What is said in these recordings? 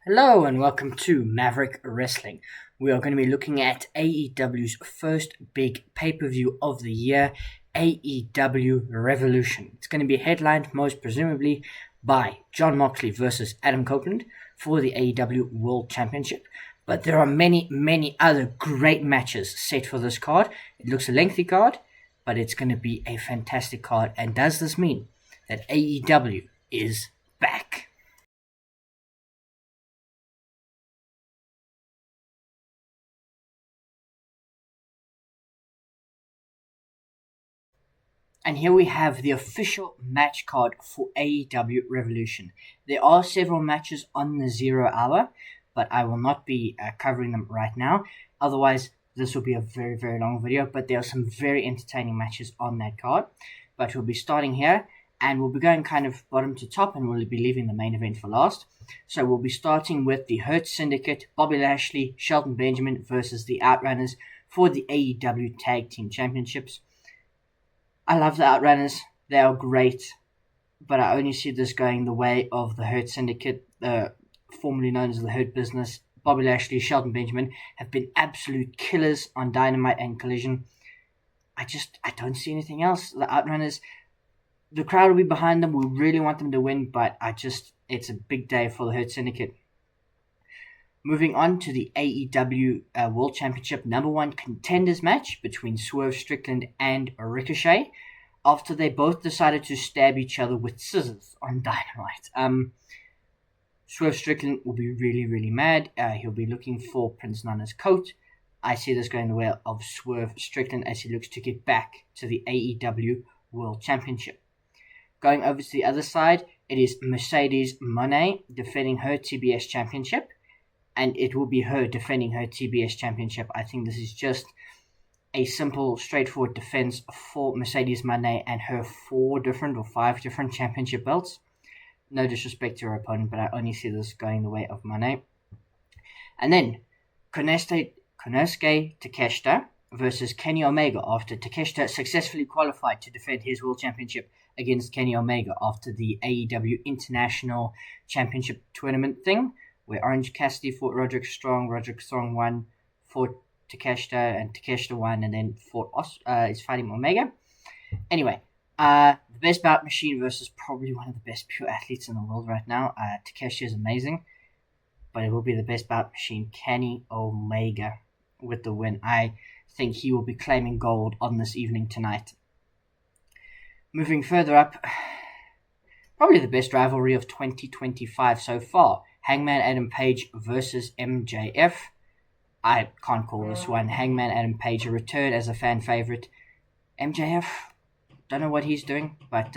Hello and welcome to Maverick Wrestling. We are going to be looking at AEW's first big pay-per-view of the year, AEW Revolution. It's going to be headlined most presumably by Jon Moxley versus Adam Copeland for the AEW World Championship. But there are many other great matches set for this card. It looks a lengthy card, but it's going to be a fantastic card. And does this mean that AEW is back? And here we have the official match card for AEW Revolution. There are several matches on the 0 hour, but I will not be covering them right now. Otherwise, this will be a very long video, but there are some very entertaining matches on that card. But we'll be starting here, and we'll be going kind of bottom to top, and we'll be leaving the main event for last. So we'll be starting with the Hurt Syndicate, Bobby Lashley, Shelton Benjamin versus the Outrunners for the AEW Tag Team Championships. I love the Outrunners. They are great, but I only see this going the way of the Hurt Syndicate, formerly known as the Hurt Business. Bobby Lashley, Shelton Benjamin have been absolute killers on Dynamite and Collision. I don't see anything else. The Outrunners, the crowd will be behind them. We really want them to win, but it's a big day for the Hurt Syndicate. Moving on to the AEW World Championship number 1 contenders match between Swerve Strickland and Ricochet after they both decided to stab each other with scissors on Dynamite. Swerve Strickland will be really mad. He'll be looking for Prince Nana's coat. I see this going the way of Swerve Strickland as he looks to get back to the AEW World Championship. Going over to the other side, it is Mercedes Moné defending her TBS Championship. And it will be her defending her TBS Championship. I think this is just a simple, straightforward defense for Mercedes Moné and her 5 different championship belts. No disrespect to her opponent, but I only see this going the way of Moné. And then, Konosuke Takeshita versus Kenny Omega after Takeshita successfully qualified to defend his World Championship against Kenny Omega after the AEW International Championship Tournament thing, where Orange Cassidy fought Roderick Strong won, fought Takeshita, and Takeshita won, and then is fighting Omega. Anyway, the best bout machine versus probably one of the best pure athletes in the world right now. Takeshita is amazing, but it will be the best bout machine, Kenny Omega, with the win. I think he will be claiming gold on this evening tonight. Moving further up, probably the best rivalry of 2025 so far. Hangman Adam Page versus MJF. I can't call this one. Hangman Adam Page a return as a fan favorite. MJF, don't know what he's doing, but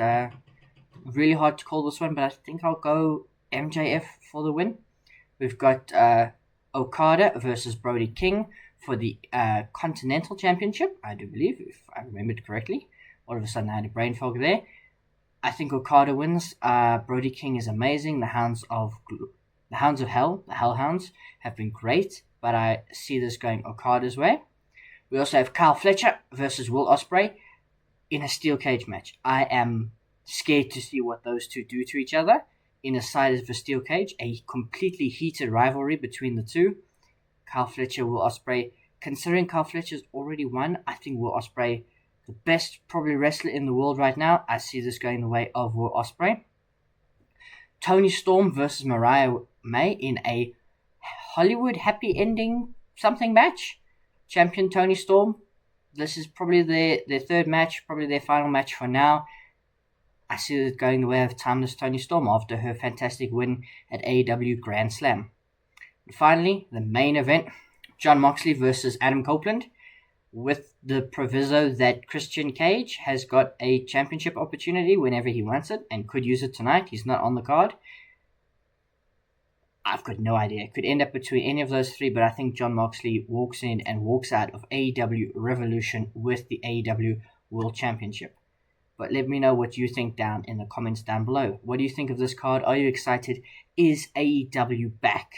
really hard to call this one, but I think I'll go MJF for the win. We've got Okada versus Brody King for the Continental Championship, I do believe, if I remembered correctly. All of a sudden I had a brain fog there. I think Okada wins. Brody King is amazing. The Hounds of Hell, the Hellhounds, have been great, but I see this going Okada's way. We also have Kyle Fletcher versus Will Ospreay in a steel cage match. I am scared to see what those two do to each other in a side of a steel cage, a completely heated rivalry between the two. Kyle Fletcher, Will Ospreay. Considering Kyle Fletcher's already won, I think Will Ospreay, the best probably wrestler in the world right now, I see this going the way of Will Ospreay. Toni Storm versus Mariah May in a Hollywood happy ending something match. Champion Toni Storm. This is probably their third match, probably their final match for now. I see it going the way of Timeless Toni Storm after her fantastic win at AEW Grand Slam. And finally, the main event, Jon Moxley versus Adam Copeland, with the proviso that Christian Cage has got a championship opportunity whenever he wants it and could use it tonight. He's not on the card. I've got no idea. It could end up between any of those three, but I think Jon Moxley walks in and walks out of AEW Revolution with the AEW World Championship. But let me know what you think down in the comments down below. What do you think of this card? Are you excited? Is AEW back?